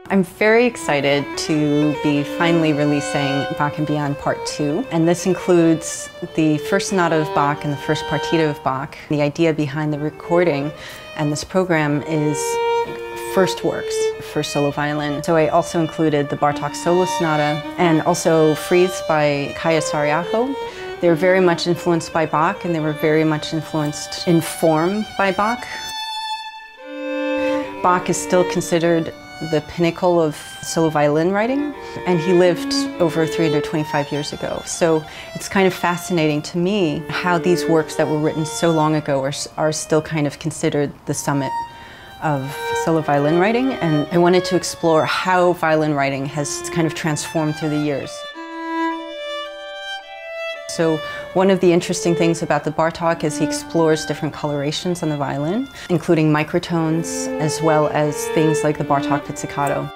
I'm very excited to be finally releasing Bach and Beyond Part 2, and this includes the first sonata of Bach and the first partita of Bach. The idea behind the recording and this program is first works for solo violin. So I also included the Bartók solo sonata and also Freeze by Kaija Saariaho. They were very much influenced by Bach, and they were very much influenced in form by Bach. Bach is still considered the pinnacle of solo violin writing, and he lived over 325 years ago. So it's kind of fascinating to me how these works that were written so long ago are still kind of considered the summit of solo violin writing, and I wanted to explore how violin writing has kind of transformed through the years. So one of the interesting things about the Bartók is he explores different colorations on the violin, including microtones, as well as things like the Bartók pizzicato.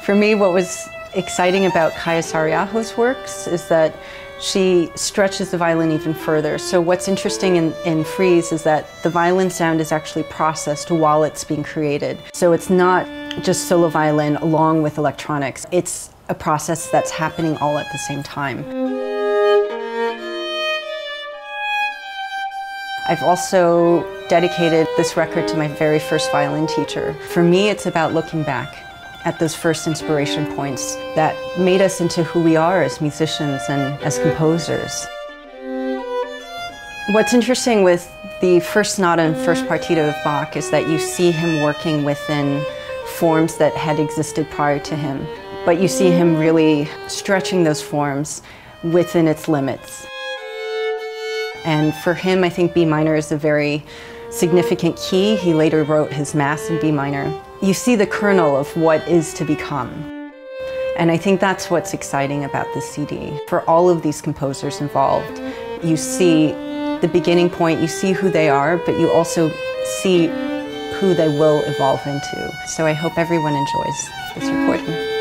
For me, what was exciting about Kaija Saariaho's works is that she stretches the violin even further. So what's interesting in Freeze is that the violin sound is actually processed while it's being created. So it's not just solo violin along with electronics. It's a process that's happening all at the same time. I've also dedicated this record to my very first violin teacher. For me, it's about looking back at those first inspiration points that made us into who we are as musicians and as composers. What's interesting with the first sonata and first partita of Bach is that you see him working within forms that had existed prior to him, but you see him really stretching those forms within its limits. And for him, I think B minor is a very significant key. He later wrote his Mass in B minor. You see the kernel of what is to become. And I think that's what's exciting about this CD. For all of these composers involved, you see the beginning point, you see who they are, but you also see who they will evolve into. So I hope everyone enjoys this recording.